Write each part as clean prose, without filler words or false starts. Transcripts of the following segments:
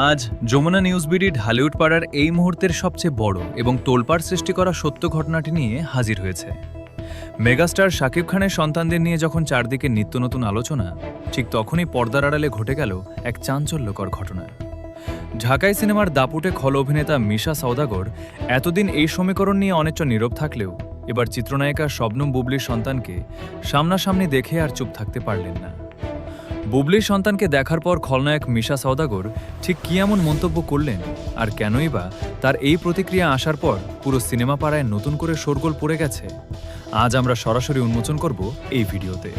আজ Jamuna news BD Dhallywood পাড়ার এই মুহূর্তের সবচেয়ে বড় এবং তোলপাড় সৃষ্টি করা সত্য ঘটনাটি নিয়ে হাজির হয়েছে। মেগাস্টার শাকিব খানের সন্তানদের নিয়ে যখন চারদিকে নিত্য নতুন আলোচনা, ঠিক তখনই পর্দার আড়ালে ঘটে গেল এক চাঞ্চল্যকর ঘটনা। ঢাকাই সিনেমার দাপুটে খল অভিনেতা মিশা সওদাগর এতদিন এই সমীকরণ নিয়ে অনেকটা নীরব থাকলেও এবার চিত্রনায়িকা শবনম বুবলির সন্তানকে সামনাসামনি দেখে আর চুপ থাকতে পারলেন না। বুবলির সন্তানকে দেখার পর খলনায়ক মিশা সওদাগর ঠিক কী এমন মন্তব্য করলেন, আর কেনই বা তার এই প্রতিক্রিয়া আসার পর পুরো সিনেমা পাড়ায় নতুন করে শোরগোল পড়ে গেছে, আজ আমরা সরাসরি উন্মোচন করব এই ভিডিওতে।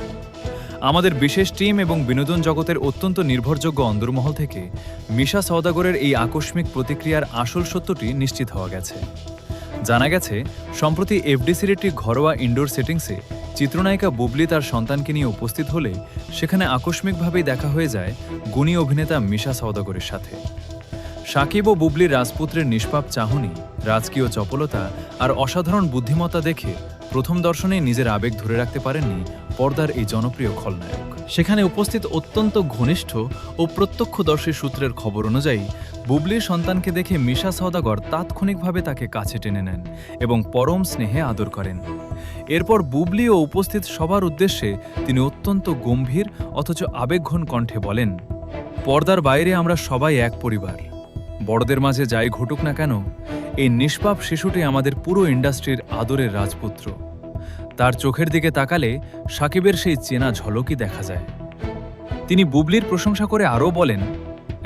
আমাদের বিশেষ টিম এবং বিনোদন জগতের অত্যন্ত নির্ভরযোগ্য অন্দরমহল থেকে মিশা সওদাগরের এই আকস্মিক প্রতিক্রিয়ার আসল সত্যটি নিশ্চিত হওয়া গেছে। জানা গেছে, সম্প্রতি এফডিসির একটি ঘরোয়া ইনডোর সেটিংসে চিত্রনায়িকা বুবলি তার সন্তানকে নিয়ে উপস্থিত হলে সেখানে আকস্মিকভাবেই দেখা হয়ে যায় গুণী অভিনেতা মিশা সওদাগরের সাথে। শাকিব ও বুবলির রাজপুত্রের নিষ্পাপ চাহনি, রাজকীয় চপলতা আর অসাধারণ বুদ্ধিমত্তা দেখে প্রথম দর্শনেই নিজের আবেগ ধরে রাখতে পারেননি পর্দার এই জনপ্রিয় খলনায়ক। সেখানে উপস্থিত অত্যন্ত ঘনিষ্ঠ ও প্রত্যক্ষদর্শী সূত্রের খবর অনুযায়ী বুবলির সন্তানকে দেখে মিশা সওদাগর তাৎক্ষণিকভাবে তাকে কাছে টেনে নেন এবং পরম স্নেহে আদর করেন। এরপর বুবলি ও উপস্থিত সবার উদ্দেশ্যে তিনি অত্যন্ত গম্ভীর অথচ আবেগঘন কণ্ঠে বলেন, পর্দার বাইরে আমরা সবাই এক পরিবার। বড়দের মাঝে যাই ঘটুক না কেন, এই নিষ্পাপ শিশুটি আমাদের পুরো ইন্ডাস্ট্রির আদরের রাজপুত্র। তার চোখের দিকে তাকালে শাকিবের সেই চেনা ঝলকই দেখা যায়। তিনি বুবলির প্রশংসা করে আরও বলেন,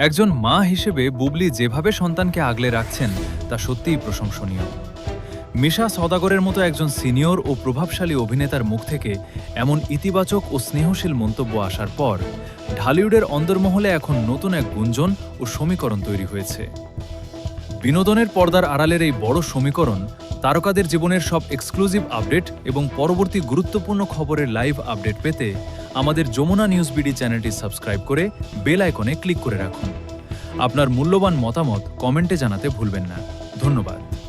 একজন মা হিসেবে বুবলি যেভাবে সন্তানকে আগলে রাখছেন তা সত্যিই প্রশংসনীয়। মিশা সওদাগরের মতো একজন সিনিয়র ও প্রভাবশালী অভিনেতার মুখ থেকে এমন ইতিবাচক ও স্নেহশীল মন্তব্য আসার পর ঢালিউডের অন্দরমহলে এখন নতুন এক গুঞ্জন ও সমীকরণ তৈরি হয়েছে। বিনোদনের পর্দার আড়ালের এই বড় সমীকরণ তারকাদের জীবনের সব এক্সক্লুসিভ আপডেট এবং পরবর্তী গুরুত্বপূর্ণ খবরের লাইভ আপডেট পেতে আমাদের যমুনা নিউজ বিডি চ্যানেলটি সাবস্ক্রাইব করে বেল আইকনে ক্লিক করে রাখুন। আপনার মূল্যবান মতামত কমেন্টে জানাতে ভুলবেন না। ধন্যবাদ।